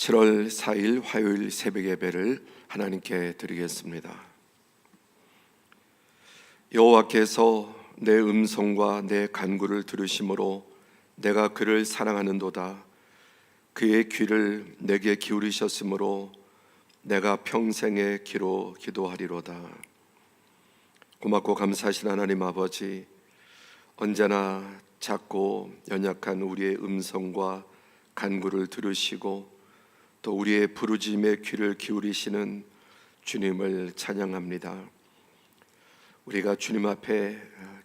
7월 4일 화요일 새벽 예배를 하나님께 드리겠습니다. 여호와께서 내 음성과 내 간구를 들으심으로 내가 그를 사랑하는도다. 그의 귀를 내게 기울이셨으므로 내가 평생의 기로 기도하리로다. 고맙고 감사하신 하나님 아버지, 언제나 작고 연약한 우리의 음성과 간구를 들으시고 또 우리의 부르짖음에 귀를 기울이시는 주님을 찬양합니다. 우리가 주님 앞에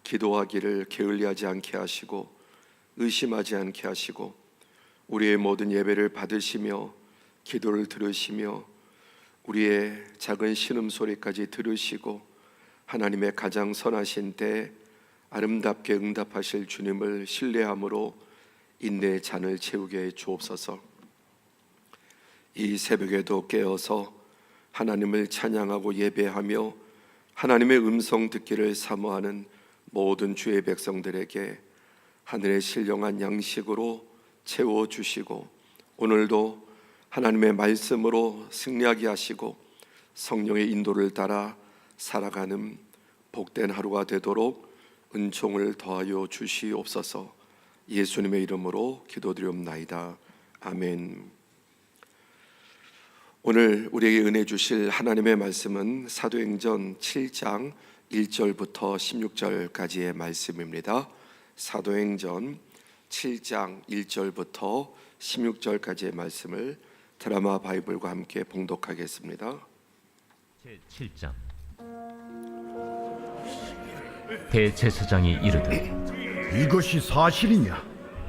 기도하기를 게을리하지 않게 하시고 의심하지 않게 하시고 우리의 모든 예배를 받으시며 기도를 들으시며 우리의 작은 신음소리까지 들으시고 하나님의 가장 선하신 때 아름답게 응답하실 주님을 신뢰함으로 인내의 잔을 채우게 해 주옵소서. 이 새벽에도 깨어서 하나님을 찬양하고 예배하며 하나님의 음성 듣기를 사모하는 모든 주의 백성들에게 하늘의 신령한 양식으로 채워주시고 오늘도 하나님의 말씀으로 승리하게 하시고 성령의 인도를 따라 살아가는 복된 하루가 되도록 은총을 더하여 주시옵소서. 예수님의 이름으로 기도드리옵나이다. 아멘. 오늘 우리에게 은혜 주실 하나님의 말씀은 사도행전 7장 1절부터 16절까지의 말씀입니다. 사도행전 7장 1절부터 16절까지의 말씀을 드라마 바이블과 함께 봉독하겠습니다. 제7장. 대제사장이 이르되 이것이 사실이냐?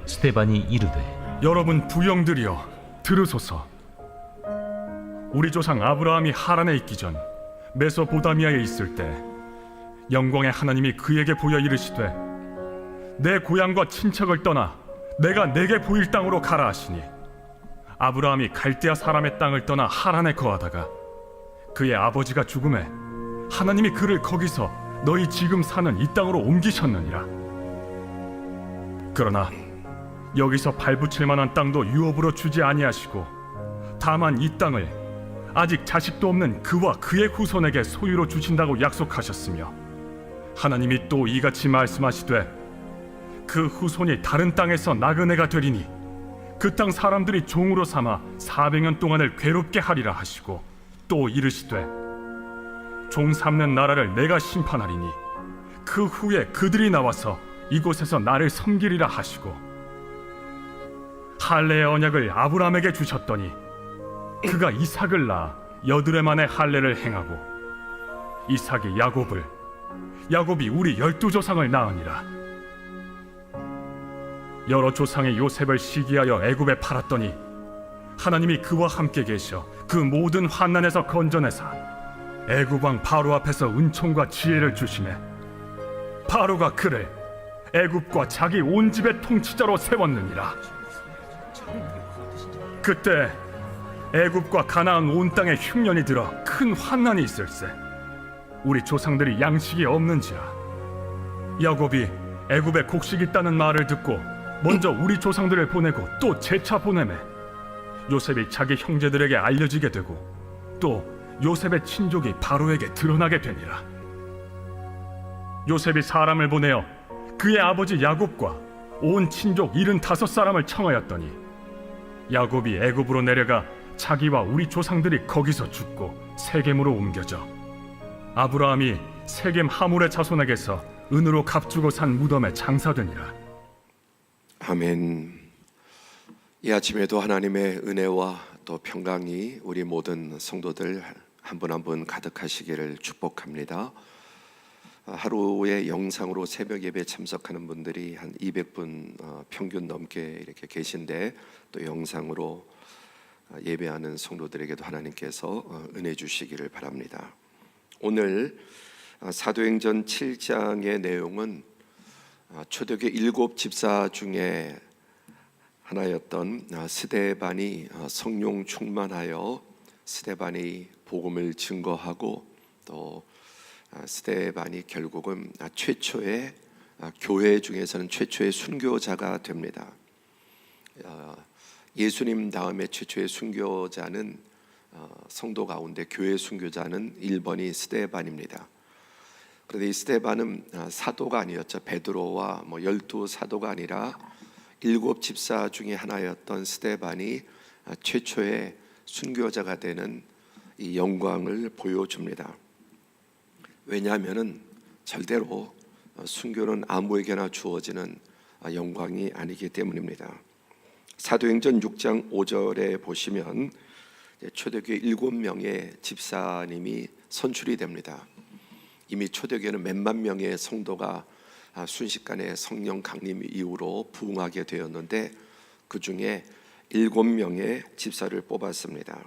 스데반이 이르되 여러분 부영들이여 들으소서. 우리 조상 아브라함이 하란에 있기 전 메소포다미아에 있을 때 영광의 하나님이 그에게 보여 이르시되 내 고향과 친척을 떠나 내가 내게 보일 땅으로 가라 하시니 아브라함이 갈대아 사람의 땅을 떠나 하란에 거하다가 그의 아버지가 죽음에 하나님이 그를 거기서 너희 지금 사는 이 땅으로 옮기셨느니라. 그러나 여기서 발붙일 만한 땅도 유업으로 주지 아니하시고 다만 이 땅을 아직 자식도 없는 그와 그의 후손에게 소유로 주신다고 약속하셨으며 하나님이 또 이같이 말씀하시되 그 후손이 다른 땅에서 나그네가 되리니 그 땅 사람들이 종으로 삼아 400년 동안을 괴롭게 하리라 하시고 또 이르시되 종 삼는 나라를 내가 심판하리니 그 후에 그들이 나와서 이곳에서 나를 섬기리라 하시고 할례의 언약을 아브라함에게 주셨더니 그가 이삭을 낳아 여드레 만에 할례를 행하고 이삭이 야곱을 야곱이 우리 12조상을 낳으니라. 여러 조상의 요셉을 시기하여 애굽에 팔았더니 하나님이 그와 함께 계셔 그 모든 환난에서 건져내사 애굽 왕 바로 앞에서 은총과 지혜를 주시매 바로가 그를 애굽과 자기 온 집의 통치자로 세웠느니라. 그때 애굽과 가나안 온 땅에 흉년이 들어 큰 환난이 있을세. 우리 조상들이 양식이 없는지라. 야곱이 애굽에 곡식 있다는 말을 듣고 먼저 우리 조상들을 보내고 또 재차 보내매 요셉이 자기 형제들에게 알려지게 되고 또 요셉의 친족이 바로에게 드러나게 되니라. 요셉이 사람을 보내어 그의 아버지 야곱과 온 친족 75사람을 청하였더니 야곱이 애굽으로 내려가 자기와 우리 조상들이 거기서 죽고 세겜으로 옮겨져 아브라함이 세겜 하몰의 자손에게서 은으로 값주고 산 무덤에 장사되니라. 아멘. 이 아침에도 하나님의 은혜와 또 평강이 우리 모든 성도들 한 분 한 분 가득하시기를 축복합니다. 하루에 영상으로 새벽 예배 참석하는 분들이 한 200분 평균 넘게 이렇게 계신데 또 영상으로 예배하는 성도들에게도 하나님께서 은혜 주시기를 바랍니다. 오늘 사도행전 7장의 내용은 초대교회 7 집사 중에 하나였던 스데반이 성령 충만하여 스데반이 복음을 증거하고 또 스데반이 결국은 예수님 다음에 최초의 순교자는 성도 가운데 교회 순교자는 1번이 스데반입니다. 그런데 이 스데반은 사도가 아니었죠. 베드로와 12사도가 아니라 7 집사 중에 하나였던 스데반이 최초의 순교자가 되는 이 영광을 보여줍니다. 왜냐하면은 절대로 순교는 아무에게나 주어지는 영광이 아니기 때문입니다. 사도행전 6장 5절에 보시면 초대교회 7명의 집사님이 선출이 됩니다. 이미 초대교회는 몇만 명의 성도가 순식간에 성령 강림 이후로 부흥하게 되었는데 그 중에 7명의 집사를 뽑았습니다.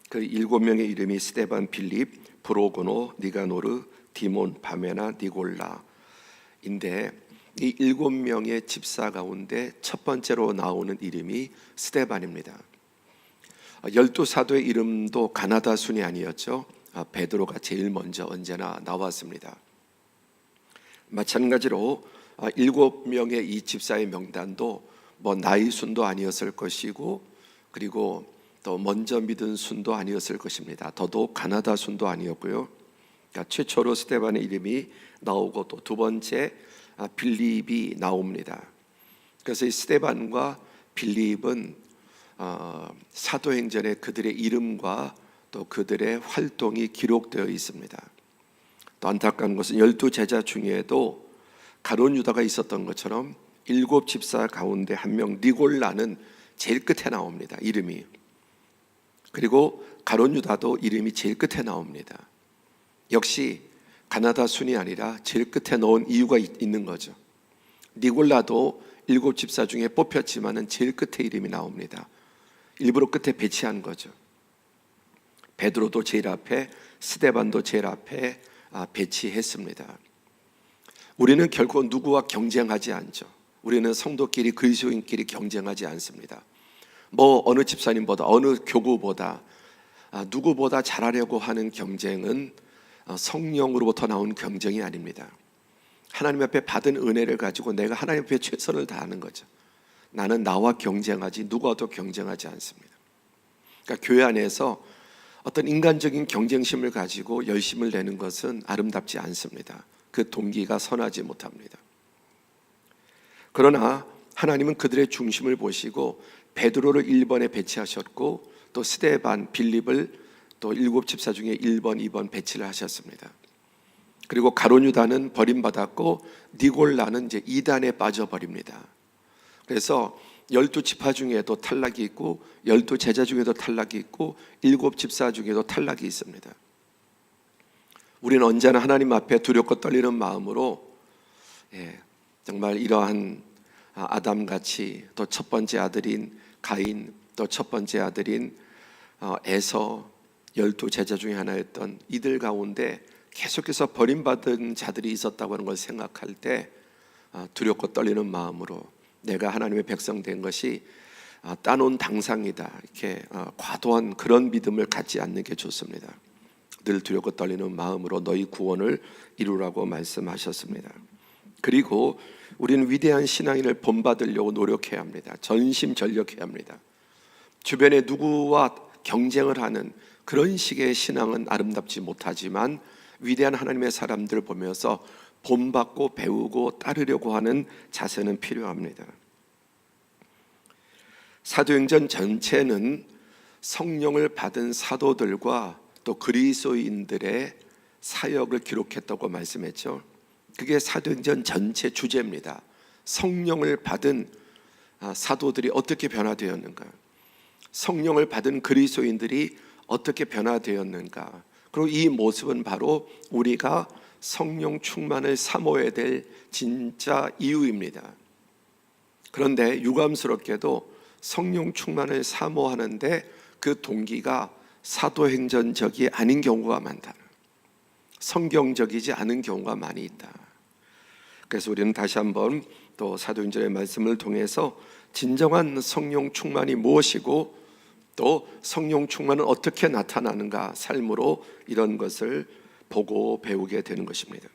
그 7명의 이름이 스데반, 빌립, 브로고노, 니가노르, 디몬, 바메나, 니골라인데 이 7명의 집사 가운데 첫 번째로 나오는 이름이 스데반입니다. 12사도의 이름도 가나다 순이 아니었죠. 베드로가 제일 먼저 언제나 나왔습니다. 마찬가지로 7명의 이 집사의 명단도 나이 순도 아니었을 것이고 그리고 또 먼저 믿은 순도 아니었을 것입니다. 더더욱 가나다 순도 아니었고요. 그러니까 최초로 스데반의 이름이 나오고 또 두 번째 빌립이 나옵니다. 그래서 이 스데반과 빌립은 사도행전에 그들의 이름과 또 그들의 활동이 기록되어 있습니다. 또 안타까운 것은 12제자 중에도 가룟 유다가 있었던 것처럼 7 집사 가운데 한 명 니골라는 제일 끝에 나옵니다. 이름이. 그리고 가룟 유다도 이름이 제일 끝에 나옵니다. 역시 가나다 순이 아니라 제일 끝에 넣은 이유가 있는 거죠. 니골라도 7 집사 중에 뽑혔지만은 제일 끝에 이름이 나옵니다. 일부러 끝에 배치한 거죠. 베드로도 제일 앞에, 스데반도 제일 앞에 배치했습니다. 우리는 결코 누구와 경쟁하지 않죠. 우리는 성도끼리 그리스도인끼리 경쟁하지 않습니다. 어느 집사님보다 어느 교구보다 누구보다 잘하려고 하는 경쟁은 성령으로부터 나온 경쟁이 아닙니다. 하나님 앞에 받은 은혜를 가지고 내가 하나님 앞에 최선을 다하는 거죠. 나는 나와 경쟁하지 누구와도 경쟁하지 않습니다. 그러니까 교회 안에서 어떤 인간적인 경쟁심을 가지고 열심을 내는 것은 아름답지 않습니다. 그 동기가 선하지 못합니다. 그러나 하나님은 그들의 중심을 보시고 베드로를 1번에 배치하셨고 또 스데반, 빌립을 또 7 집사 중에 1번, 2번 배치를 하셨습니다. 그리고 가룟 유다는 버림받았고 니골라는 이제 이단에 빠져버립니다. 그래서 12지파 중에도 탈락이 있고 12제자 중에도 탈락이 있고 7 집사 중에도 탈락이 있습니다. 우리는 언제나 하나님 앞에 두렵고 떨리는 마음으로 정말 이러한 아담같이 또 첫 번째 아들인 가인 또 첫 번째 아들인 에서 12제자 중에 하나였던 이들 가운데 계속해서 버림받은 자들이 있었다고 하는 걸 생각할 때 두렵고 떨리는 마음으로 내가 하나님의 백성 된 것이 따놓은 당상이다 이렇게 과도한 그런 믿음을 갖지 않는 게 좋습니다. 늘 두렵고 떨리는 마음으로 너희 구원을 이루라고 말씀하셨습니다. 그리고 우리는 위대한 신앙인을 본받으려고 노력해야 합니다. 전심전력해야 합니다. 주변에 누구와 경쟁을 하는 그런 식의 신앙은 아름답지 못하지만 위대한 하나님의 사람들을 보면서 본받고 배우고 따르려고 하는 자세는 필요합니다. 사도행전 전체는 성령을 받은 사도들과 또 그리스도인들의 사역을 기록했다고 말씀했죠. 그게 사도행전 전체 주제입니다. 성령을 받은 사도들이 어떻게 변화되었는가, 성령을 받은 그리스도인들이 어떻게 변화되었는가, 그리고 이 모습은 바로 우리가 성령 충만을 사모해야 될 진짜 이유입니다. 그런데 유감스럽게도 성령 충만을 사모하는데 그 동기가 사도행전적이 아닌 경우가 많다. 성경적이지 않은 경우가 많이 있다. 그래서 우리는 다시 한번 또 사도행전의 말씀을 통해서 진정한 성령 충만이 무엇이고 또 성령 충만은 어떻게 나타나는가 삶으로 이런 것을 보고 배우게 되는 것입니다.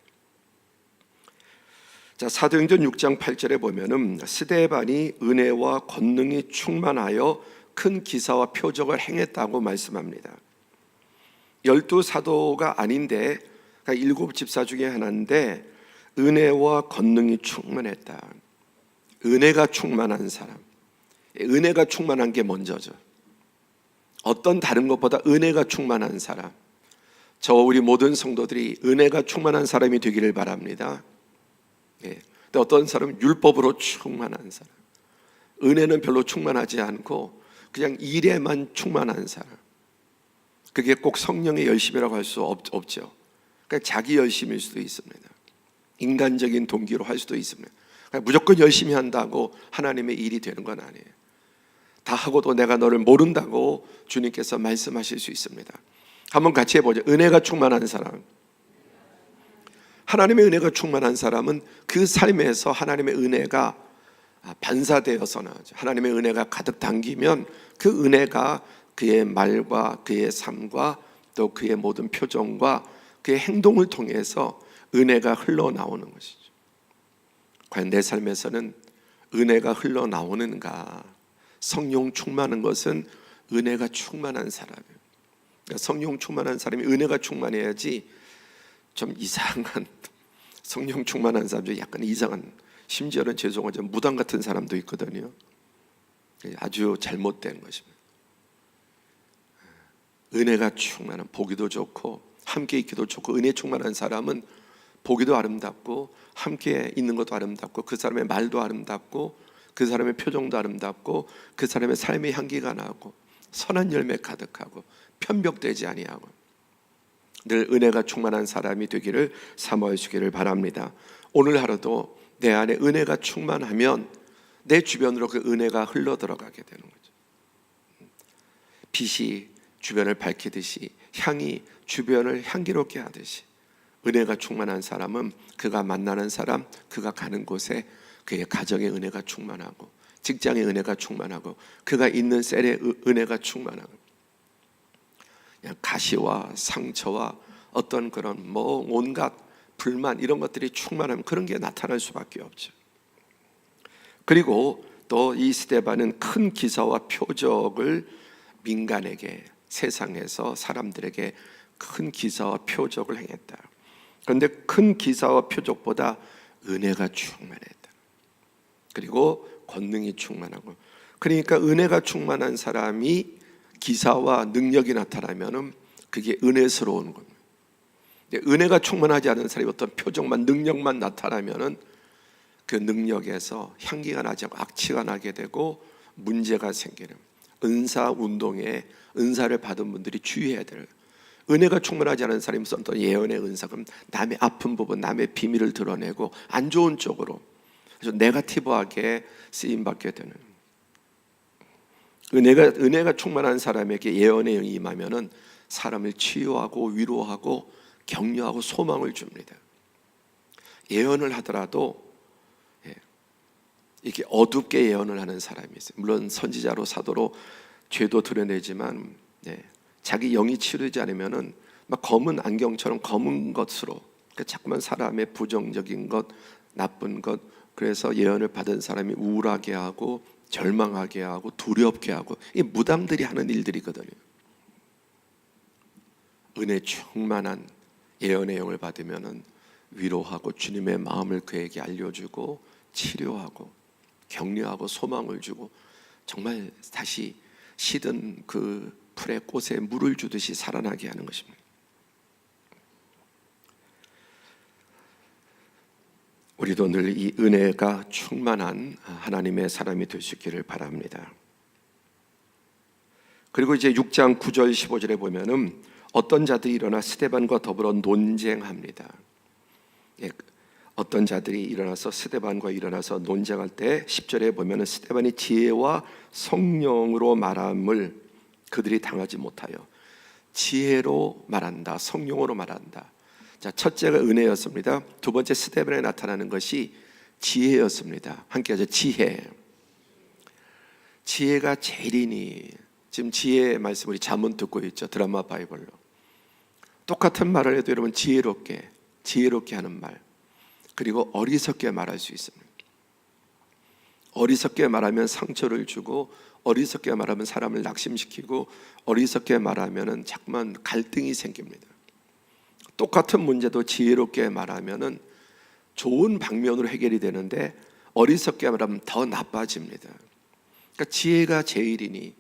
자, 사도행전 6장 8절에 보면은 스데반이 은혜와 권능이 충만하여 큰 기사와 표적을 행했다고 말씀합니다. 12사도가 아닌데, 그러니까 7 집사 중에 하나인데 은혜와 권능이 충만했다. 은혜가 충만한 사람, 은혜가 충만한 게 먼저죠. 어떤 다른 것보다 은혜가 충만한 사람, 저 우리 모든 성도들이 은혜가 충만한 사람이 되기를 바랍니다. 예. 근데 어떤 사람은 율법으로 충만한 사람, 은혜는 별로 충만하지 않고 그냥 일에만 충만한 사람, 그게 꼭 성령의 열심이라고 할 수 없죠. 그러니까 자기 열심일 수도 있습니다. 인간적인 동기로 할 수도 있습니다. 그러니까 무조건 열심히 한다고 하나님의 일이 되는 건 아니에요. 다 하고도 내가 너를 모른다고 주님께서 말씀하실 수 있습니다. 한번 같이 해보죠. 은혜가 충만한 사람, 하나님의 은혜가 충만한 사람은 그 삶에서 하나님의 은혜가 반사되어서 나오죠. 하나님의 은혜가 가득 담기면 그 은혜가 그의 말과 그의 삶과 또 그의 모든 표정과 그의 행동을 통해서 은혜가 흘러나오는 것이죠. 과연 내 삶에서는 은혜가 흘러나오는가? 성령 충만한 것은 은혜가 충만한 사람이에요. 성령 충만한 사람이 은혜가 충만해야지. 좀 이상한 성령 충만한 사람 중에 약간 이상한, 심지어는 죄송하지만 무당 같은 사람도 있거든요. 아주 잘못된 것입니다. 은혜가 충만한, 보기도 좋고 함께 있기도 좋고 은혜 충만한 사람은 보기도 아름답고 함께 있는 것도 아름답고 그 사람의 말도 아름답고 그 사람의 표정도 아름답고 그 사람의 삶의 향기가 나고 선한 열매 가득하고 편벽되지 아니하고 늘 은혜가 충만한 사람이 되기를 사모하시기를 바랍니다. 오늘 하루도 내 안에 은혜가 충만하면 내 주변으로 그 은혜가 흘러 들어가게 되는 거죠. 빛이 주변을 밝히듯이 향이 주변을 향기롭게 하듯이 은혜가 충만한 사람은 그가 만나는 사람, 그가 가는 곳에 그의 가정의 은혜가 충만하고 직장의 은혜가 충만하고 그가 있는 셀의 은혜가 충만하고 그냥 가시와 상처와 어떤 그런 온갖 불만 이런 것들이 충만하면 그런 게 나타날 수밖에 없죠. 그리고 또 이 스데반은 큰 기사와 표적을 민간에게, 세상에서 사람들에게 큰 기사와 표적을 행했다. 그런데 큰 기사와 표적보다 은혜가 충만했다. 그리고 권능이 충만하고, 그러니까 은혜가 충만한 사람이 기사와 능력이 나타나면은 그게 은혜스러운 겁니다. 은혜가 충만하지 않은 사람이 어떤 표정만, 능력만 나타나면은 그 능력에서 향기가 나지 않고 악취가 나게 되고 문제가 생기는, 은사 운동에 은사를 받은 분들이 주의해야 돼요. 은혜가 충만하지 않은 사람이 썼던 예언의 은사, 그럼 남의 아픈 부분, 남의 비밀을 드러내고 안 좋은 쪽으로 아주 네거티브하게 쓰임받게 되는, 은혜가 충만한 사람에게 예언의 영이 임하면은 사람을 치유하고 위로하고 격려하고 소망을 줍니다. 예언을 하더라도 이렇게 어둡게 예언을 하는 사람이 있어요. 물론 선지자로 사도로 죄도 드러내지만 자기 영이 치르지 않으면은 막 검은 안경처럼 검은 것으로 자꾸만 사람의 부정적인 것, 나쁜 것, 그래서 예언을 받은 사람이 우울하게 하고 절망하게 하고 두렵게 하고, 이 무당들이 하는 일들이거든요. 은혜 충만한 예언의 영을 받으면은 위로하고 주님의 마음을 그에게 알려주고 치료하고 격려하고 소망을 주고 정말 다시 시든 그 풀에 꽃에 물을 주듯이 살아나게 하는 것입니다. 우리도 늘 이 은혜가 충만한 하나님의 사람이 될 수 있기를 바랍니다. 그리고 이제 6장 9절 15절에 보면은 어떤 자들이 일어나 스데반과 더불어 논쟁합니다. 어떤 자들이 일어나서 스데반과 일어나서 논쟁할 때 10절에 보면은 스데반이 지혜와 성령으로 말함을 그들이 당하지 못하여, 지혜로 말한다, 성령으로 말한다. 자, 첫째가 은혜였습니다. 두 번째 스데반에 나타나는 것이 지혜였습니다. 함께 하죠. 지혜. 지혜가 재리니, 지금 지혜의 말씀 우리 잠언 듣고 있죠. 드라마 바이블로. 똑같은 말을 해도 여러분 지혜롭게 하는 말, 그리고 어리석게 말할 수 있습니다. 어리석게 말하면 상처를 주고, 어리석게 말하면 사람을 낙심시키고, 어리석게 말하면 자꾸만 갈등이 생깁니다. 똑같은 문제도 지혜롭게 말하면 좋은 방면으로 해결이 되는데, 어리석게 말하면 더 나빠집니다. 그러니까 지혜가 제일이니,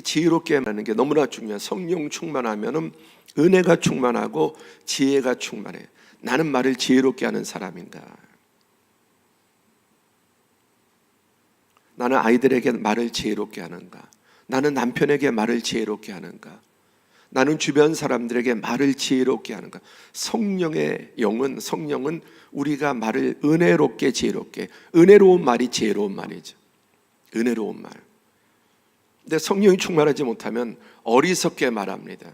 지혜롭게 말하는 게 너무나 중요해요. 성령 충만하면 은혜가 충만하고 지혜가 충만해. 나는 말을 지혜롭게 하는 사람인가? 나는 아이들에게 말을 지혜롭게 하는가? 나는 남편에게 말을 지혜롭게 하는가? 나는 주변 사람들에게 말을 지혜롭게 하는가? 성령의 영은, 성령은 우리가 말을 은혜롭게 지혜롭게, 은혜로운 말이 지혜로운 말이죠. 은혜로운 말. 근데 성령이 충만하지 못하면 어리석게 말합니다.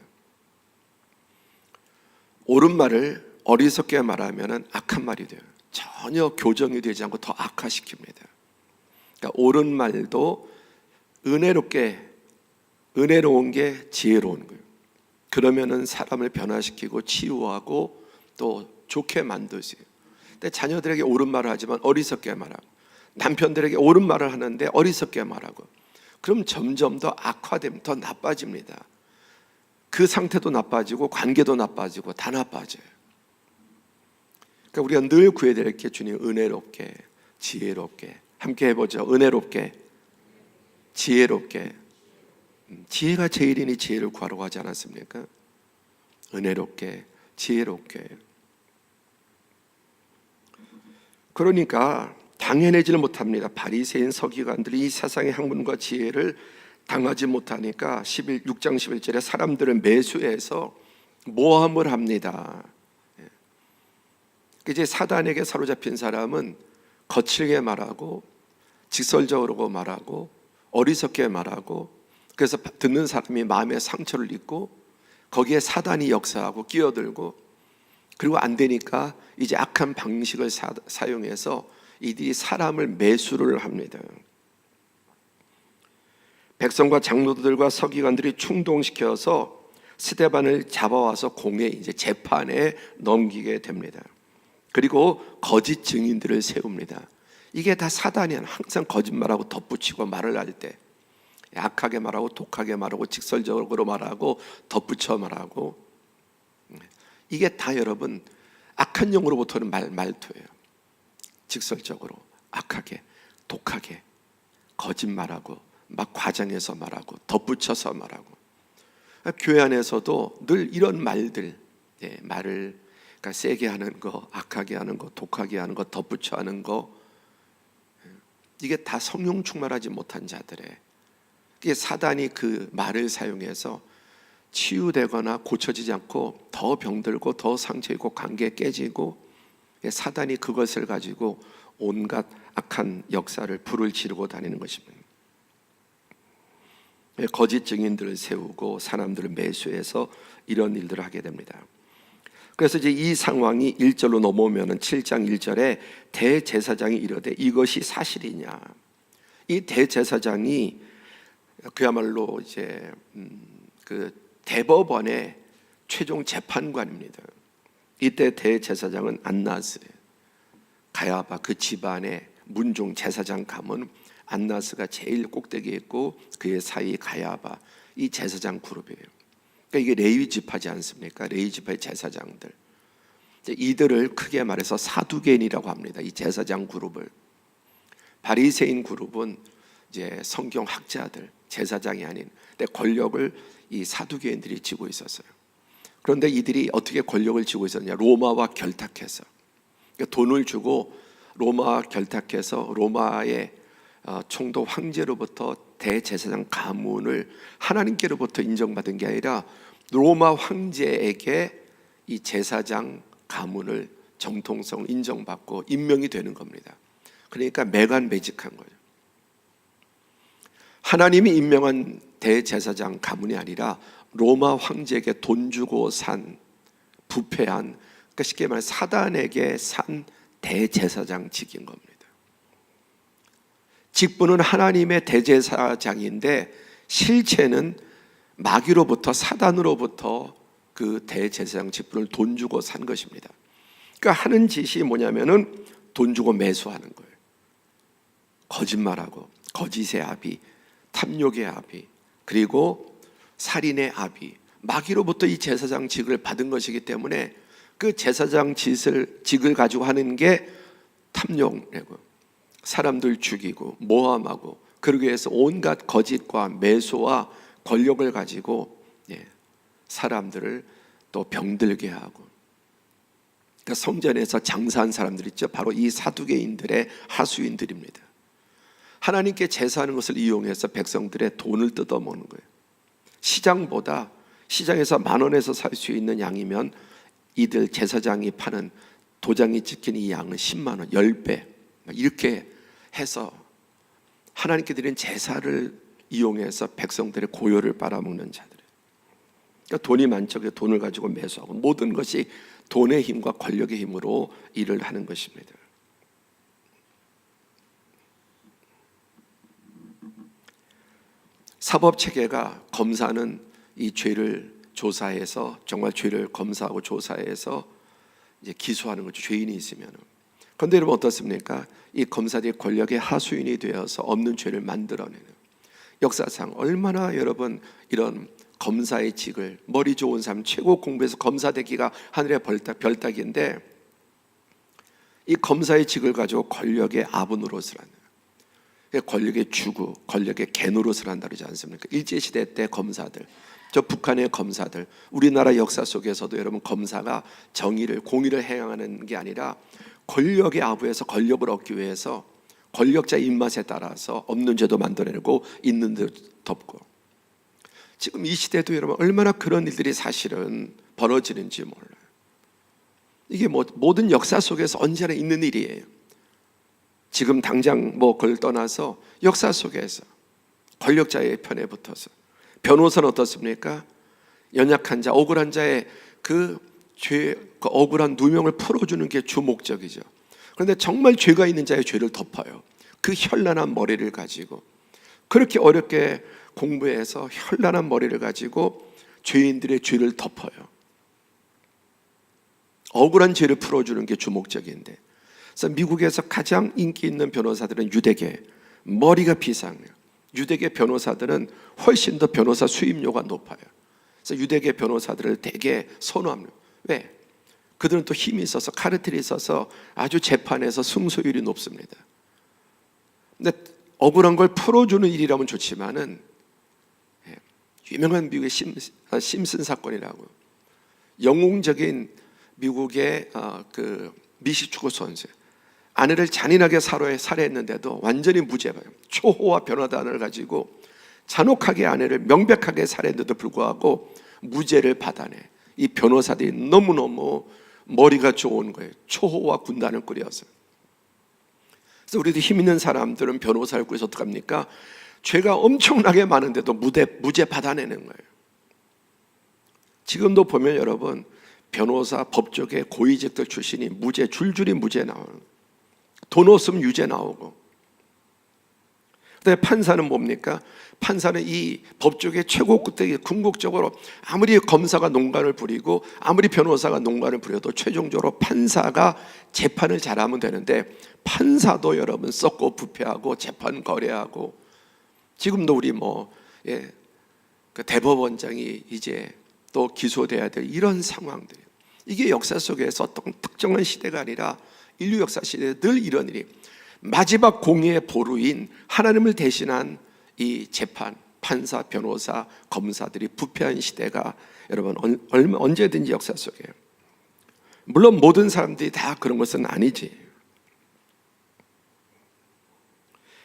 옳은 말을 어리석게 말하면 악한 말이 돼요. 전혀 교정이 되지 않고 더 악화시킵니다. 그러니까 옳은 말도 은혜로운 게 지혜로운 거예요. 그러면은 사람을 변화시키고 치유하고 또 좋게 만드세요. 근데 자녀들에게 옳은 말을 하지만 어리석게 말하고, 남편들에게 옳은 말을 하는데 어리석게 말하고, 그럼 점점 더 악화되면 더 나빠집니다. 그 상태도 나빠지고 관계도 나빠지고 다 나빠져요. 그러니까 우리가 늘 구해야 될 게 주님 은혜롭게, 지혜롭게. 함께 해보죠. 은혜롭게, 지혜롭게. 지혜가 제일이니 지혜를 구하라고 하지 않았습니까? 은혜롭게, 지혜롭게. 그러니까 당연하지는 못합니다. 바리새인 서기관들이 이 세상의 학문과 지혜를 당하지 못하니까 6장 11절에 사람들을 매수해서 모함을 합니다. 이제 사단에게 사로잡힌 사람은 거칠게 말하고, 직설적으로 말하고, 어리석게 말하고, 그래서 듣는 사람이 마음에 상처를 입고, 거기에 사단이 역사하고 끼어들고, 그리고 안 되니까 이제 악한 방식을 사용해서 이들이 사람을 매수를 합니다. 백성과 장로들과 서기관들이 충동시켜서 스데반을 잡아와서 공회, 이제 재판에 넘기게 됩니다. 그리고 거짓 증인들을 세웁니다. 이게 다 사단이야. 항상 거짓말하고 덧붙이고 말을 할 때 약하게 말하고 독하게 말하고 직설적으로 말하고 덧붙여 말하고, 이게 다 여러분 악한 영으로부터는 말투예요. 직설적으로 악하게 독하게 거짓말하고 막 과장해서 말하고 덧붙여서 말하고. 교회 안에서도 늘 이런 말들, 말을 그러니까 세게 하는 거, 악하게 하는 거, 독하게 하는 거, 덧붙여 하는 거, 이게 다 성령 충만하지 못한 자들의, 이게 사단이 그 말을 사용해서 치유되거나 고쳐지지 않고 더 병들고 더 상처 있고 관계 깨지고, 사단이 그것을 가지고 온갖 악한 역사를 불을 지르고 다니는 것입니다. 거짓 증인들을 세우고 사람들을 매수해서 이런 일들을 하게 됩니다. 그래서 이제 이 상황이 1절로 넘어오면은 7장 1절에 대제사장이 이르되 이것이 사실이냐. 이 대제사장이 그야말로 이제 그 대법원의 최종 재판관입니다. 이때 대제사장은 안나스, 가야바, 그 집안의 문종 제사장 가문 안나스가 제일 꼭대기에 있고 그의 사이 가야바, 이 제사장 그룹이에요. 그러니까 이게 레위 지파지 않습니까? 레위 지파의 제사장들, 이들을 크게 말해서 사두개인이라고 합니다. 이 제사장 그룹을. 바리새인 그룹은 이제 성경 학자들, 제사장이 아닌, 근데 권력을 이 사두개인들이 쥐고 있었어요. 그런데 이들이 어떻게 권력을 쥐고 있었냐? 로마와 결탁해서, 그러니까 돈을 주고 로마와 결탁해서 로마의 총독 황제로부터 대제사장 가문을 하나님께로부터 인정받은 게 아니라 로마 황제에게 이 제사장 가문을 정통성 인정받고 임명이 되는 겁니다. 그러니까 매간매직한 거죠. 하나님이 임명한 대제사장 가문이 아니라 로마 황제에게 돈 주고 산, 부패한, 그러니까 쉽게 말해 사단에게 산 대제사장직인 겁니다. 직분은 하나님의 대제사장인데 실체는 마귀로부터, 사단으로부터 그 대제사장 직분을 돈 주고 산 것입니다. 그러니까 하는 짓이 뭐냐면은 돈 주고 매수하는 거예요. 거짓말하고 거짓의 아비, 탐욕의 아비, 그리고 살인의 아비, 마귀로부터 이 제사장 직을 받은 것이기 때문에 그 제사장 직을 가지고 하는 게 탐욕이고 사람들 죽이고 모함하고 그러기 위해서 온갖 거짓과 매소와 권력을 가지고 사람들을 또 병들게 하고, 그러니까 성전에서 장사한 사람들 있죠. 바로 이 사두개인들의 하수인들입니다. 하나님께 제사하는 것을 이용해서 백성들의 돈을 뜯어먹는 거예요. 시장보다, 시장에서 10,000원에서 살 수 있는 양이면 이들 제사장이 파는, 도장이 찍힌 이 양은 10만 원, 10배 이렇게 해서 하나님께 드린 제사를 이용해서 백성들의 고요를 빨아먹는 자들. 그러니까 돈이 많죠. 돈을 가지고 매수하고 모든 것이 돈의 힘과 권력의 힘으로 일을 하는 것입니다. 사법체계가 검사는 이 죄를 조사해서, 정말 죄를 검사하고 조사해서 이제 기소하는 거죠. 죄인이 있으면. 그런데 여러분 어떻습니까? 이 검사들이 권력의 하수인이 되어서 없는 죄를 만들어내는, 역사상 얼마나 여러분 이런 검사의 직을, 머리 좋은 사람, 최고 공부해서 검사 되기가 하늘의 별따기인데, 이 검사의 직을 가지고 권력의 아부 노릇을 하는, 권력의 주구, 권력의 개 노릇을 한다 그러지 않습니까? 일제시대 때 검사들, 저 북한의 검사들, 우리나라 역사 속에서도 여러분 검사가 정의를, 공의를 행하는 게 아니라 권력의 아부에서 권력을 얻기 위해서 권력자 입맛에 따라서 없는 죄도 만들어내고 있는 데 덮고, 지금 이 시대도 여러분 얼마나 그런 일들이 사실은 벌어지는지 몰라요. 이게 모든 역사 속에서 언제나 있는 일이에요. 지금 당장 그걸 떠나서 역사 속에서 권력자의 편에 붙어서, 변호사는 어떻습니까? 연약한 자, 억울한 자의 그 억울한 누명을 풀어주는 게 주 목적이죠. 그런데 정말 죄가 있는 자의 죄를 덮어요. 그 현란한 머리를 가지고, 그렇게 어렵게 공부해서 현란한 머리를 가지고 죄인들의 죄를 덮어요. 억울한 죄를 풀어주는 게 주 목적인데, 그래서 미국에서 가장 인기 있는 변호사들은 유대계, 머리가 비상해요. 유대계 변호사들은 훨씬 더 변호사 수임료가 높아요. 그래서 유대계 변호사들을 되게 선호합니다. 왜? 그들은 또 힘이 있어서, 카르텔이 있어서 아주 재판에서 승소율이 높습니다. 근데 억울한 걸 풀어주는 일이라면 좋지만은, 유명한 미국의 심슨 사건이라고, 영웅적인 미국의 그 미식축구 선수, 아내를 잔인하게 살해했는데도 완전히 무죄예요. 초호화 변호단을 가지고 잔혹하게 아내를 명백하게 살해했는데도 불구하고 무죄를 받아내. 이 변호사들이 너무너무 머리가 좋은 거예요. 초호화 군단을 꾸려서. 그래서 우리도 힘 있는 사람들은 변호사를 꾸려서 어떡합니까? 죄가 엄청나게 많은데도 무죄 받아내는 거예요. 지금도 보면 여러분, 변호사, 법조계 고위직들 출신이 무죄, 줄줄이 무죄 나오는, 돈 없으면 유죄 나오고. 근데 판사는 뭡니까? 판사는 이 법조계 최고 끝에 궁극적으로 아무리 검사가 농간을 부리고 아무리 변호사가 농간을 부려도 최종적으로 판사가 재판을 잘하면 되는데, 판사도 여러분 썩고 부패하고 재판 거래하고, 지금도 우리 그 대법원장이 이제 또 기소돼야 될 이런 상황들, 이게 역사 속에서 어떤 특정한 시대가 아니라 인류 역사 시대에 늘 이런 일이, 마지막 공의의 보루인 하나님을 대신한 이 재판, 판사, 변호사, 검사들이 부패한 시대가 여러분 언제든지 역사 속에, 물론 모든 사람들이 다 그런 것은 아니지.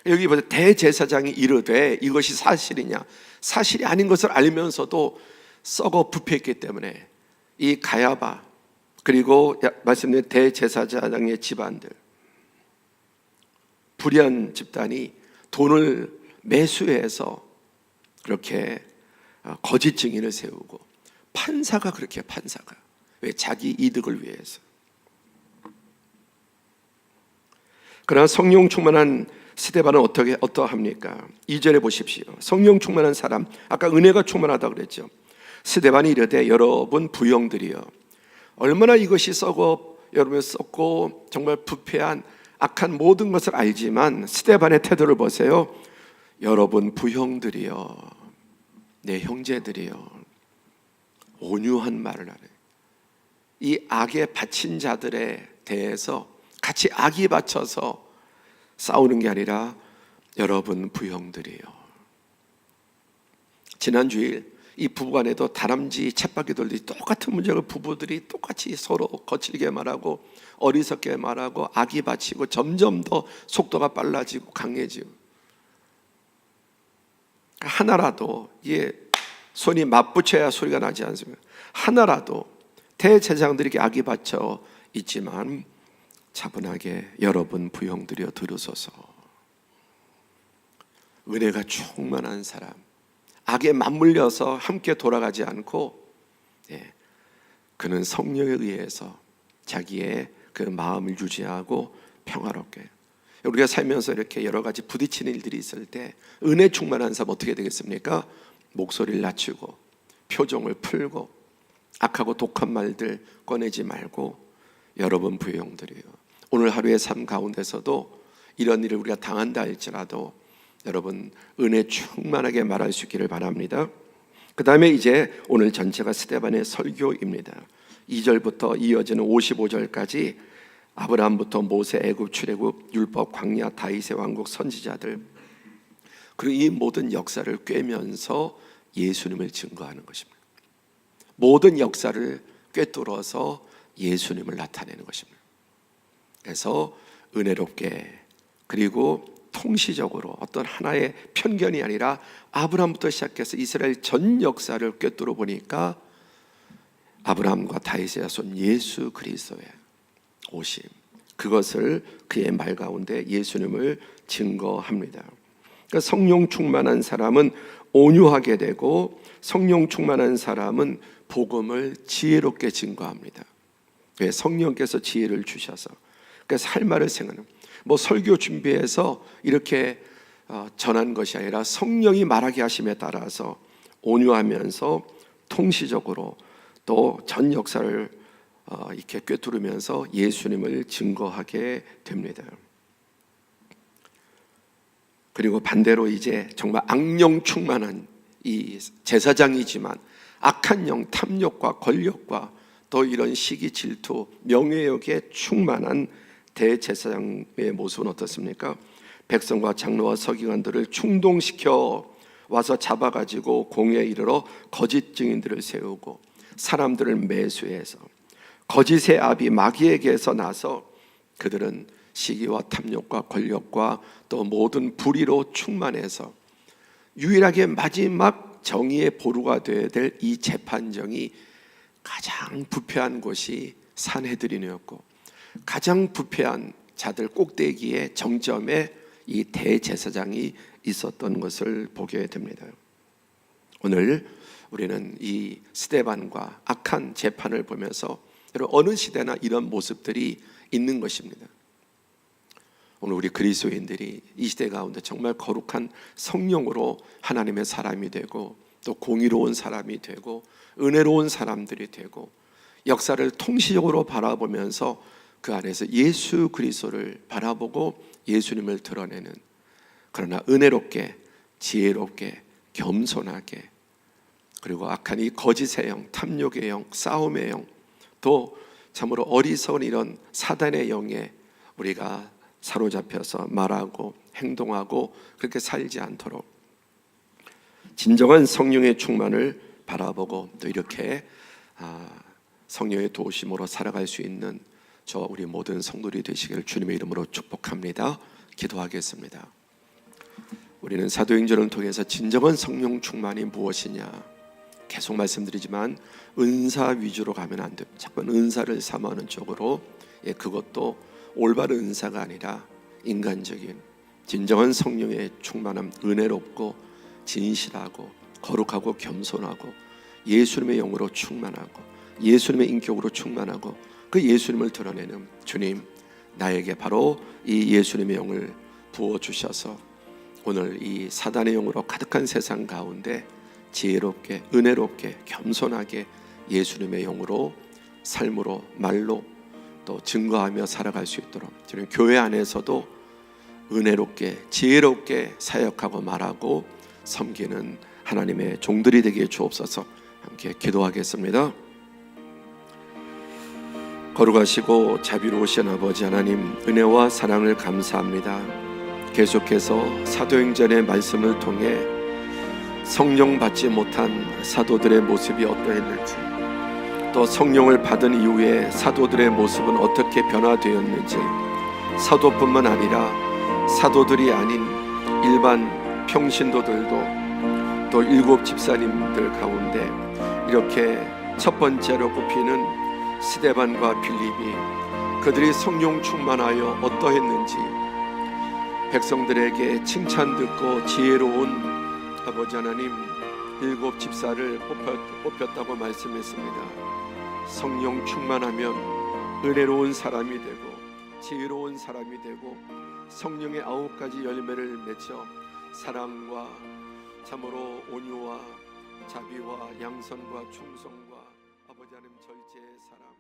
여기 보세요. 대제사장이 이르되 이것이 사실이냐? 사실이 아닌 것을 알면서도 썩어 부패했기 때문에 이 가야바, 그리고 말씀드린 대제사장의 집안들, 불의한 집단이 돈을 매수해서 그렇게 거짓 증인을 세우고, 판사가 왜? 자기 이득을 위해서. 그러나 성령 충만한 스데반은 어떠합니까? 2절에 보십시오. 성령 충만한 사람, 아까 은혜가 충만하다고 그랬죠. 스데반이 이르되 여러분 부형들이여, 얼마나 이것이 썩어 여러분의 썩고 정말 부패한 악한 모든 것을 알지만 스데반의 태도를 보세요. 여러분 부형들이여, 내 형제들이여, 온유한 말을 하네. 이 악에 바친 자들에 대해서 같이 악이 바쳐서 싸우는 게 아니라 여러분 부형들이요. 지난 주일 이 부부간에도 다람쥐 쳇바퀴들이 똑같은 문제를 부부들이 똑같이 서로 거칠게 말하고 어리석게 말하고 악이 바치고 점점 더 속도가 빨라지고 강해지고, 하나라도 손이 맞붙여야 소리가 나지 않습니까? 하나라도 대제사장들에게 악이 바쳐 있지만 차분하게 여러분 부형들이여 들으소서. 은혜가 충만한 사람, 악에 맞물려서 함께 돌아가지 않고 그는 성령에 의해서 자기의 그 마음을 유지하고 평화롭게, 우리가 살면서 이렇게 여러 가지 부딪히는 일들이 있을 때 은혜 충만한 사람 어떻게 되겠습니까? 목소리를 낮추고 표정을 풀고 악하고 독한 말들 꺼내지 말고 여러분 부형들이요. 오늘 하루의 삶 가운데서도 이런 일을 우리가 당한다 할지라도 여러분 은혜 충만하게 말할 수 있기를 바랍니다. 그 다음에 이제 오늘 전체가 스데반의 설교입니다. 2절부터 이어지는 55절까지 아브라함부터 모세, 애굽 출애굽, 율법, 광야, 다윗의 왕국, 선지자들, 그리고 이 모든 역사를 꿰면서 예수님을 증거하는 것입니다. 모든 역사를 꿰뚫어서 예수님을 나타내는 것입니다. 그래서 은혜롭게, 그리고 통시적으로 어떤 하나의 편견이 아니라 아브라함부터 시작해서 이스라엘 전 역사를 꿰뚫어 보니까 아브라함과 다윗의 자손 예수 그리스도의 오심, 그것을 그의 말 가운데 예수님을 증거합니다. 그러니까 성령 충만한 사람은 온유하게 되고 성령 충만한 사람은 복음을 지혜롭게 증거합니다. 왜? 성령께서 지혜를 주셔서. 그래서 할 말을 생각하는, 설교 준비해서 이렇게 전한 것이 아니라 성령이 말하게 하심에 따라서 온유하면서 통시적으로 또 전 역사를 이렇게 꿰뚫으면서 예수님을 증거하게 됩니다. 그리고 반대로 이제 정말 악령 충만한 이 제사장이지만 악한 영, 탐욕과 권력과 또 이런 시기, 질투, 명예욕에 충만한 대제사장의 모습은 어떻습니까? 백성과 장로와 서기관들을 충동시켜 와서 잡아가지고 공회에 이르러 거짓 증인들을 세우고 사람들을 매수해서 거짓의 압이 마귀에게서 나서 그들은 시기와 탐욕과 권력과 또 모든 불의로 충만해서 유일하게 마지막 정의의 보루가 되어야 될 이 재판정이 가장 부패한 곳이 산헤드린이었고 가장 부패한 자들 꼭대기의 정점에 이 대제사장이 있었던 것을 보게 됩니다. 오늘 우리는 이 스데반과 악한 재판을 보면서 여러분 어느 시대나 이런 모습들이 있는 것입니다. 오늘 우리 그리스도인들이 이 시대 가운데 정말 거룩한 성령으로 하나님의 사람이 되고 또 공의로운 사람이 되고 은혜로운 사람들이 되고 역사를 통시적으로 바라보면서 그 안에서 예수 그리스도를 바라보고 예수님을 드러내는, 그러나 은혜롭게 지혜롭게 겸손하게, 그리고 악한 이 거짓의 영, 탐욕의 영, 싸움의 영, 또 참으로 어리석은 이런 사단의 영에 우리가 사로잡혀서 말하고 행동하고 그렇게 살지 않도록 진정한 성령의 충만을 바라보고 또 이렇게 성령의 도우심으로 살아갈 수 있는 저 우리 모든 성도들이 되시기를 주님의 이름으로 축복합니다. 기도하겠습니다. 우리는 사도행전을 통해서 진정한 성령 충만이 무엇이냐 계속 말씀드리지만 은사 위주로 가면 안 됩니다. 자꾸 은사를 삼아하는 쪽으로, 그것도 올바른 은사가 아니라 인간적인 진정한 성령의 충만함, 은혜롭고 진실하고 거룩하고 겸손하고 예수님의 영으로 충만하고 예수님의 인격으로 충만하고 그 예수님을 드러내는 주님, 나에게 바로 이 예수님의 영을 부어주셔서 오늘 이 사단의 영으로 가득한 세상 가운데 지혜롭게 은혜롭게 겸손하게 예수님의 영으로 삶으로 말로 또 증거하며 살아갈 수 있도록 저는 교회 안에서도 은혜롭게 지혜롭게 사역하고 말하고 섬기는 하나님의 종들이 되게 주옵소서. 함께 기도하겠습니다. 거룩하시고 자비로우신 아버지 하나님, 은혜와 사랑을 감사합니다. 계속해서 사도행전의 말씀을 통해 성령 받지 못한 사도들의 모습이 어떠했는지, 또 성령을 받은 이후에 사도들의 모습은 어떻게 변화되었는지, 사도뿐만 아니라 사도들이 아닌 일반 평신도들도 또 일곱 집사님들 가운데 이렇게 첫 번째로 꼽히는 스데반과 빌립이 그들이 성령 충만하여 어떠했는지 백성들에게 칭찬 듣고 지혜로운 아버지 하나님 일곱 집사를 뽑혔다고 말씀했습니다. 성령 충만하면 은혜로운 사람이 되고 지혜로운 사람이 되고 성령의 9가지 열매를 맺어 사랑과 참으로 온유와 자비와 양선과 충성과 아버지 하나님 절제의 사랑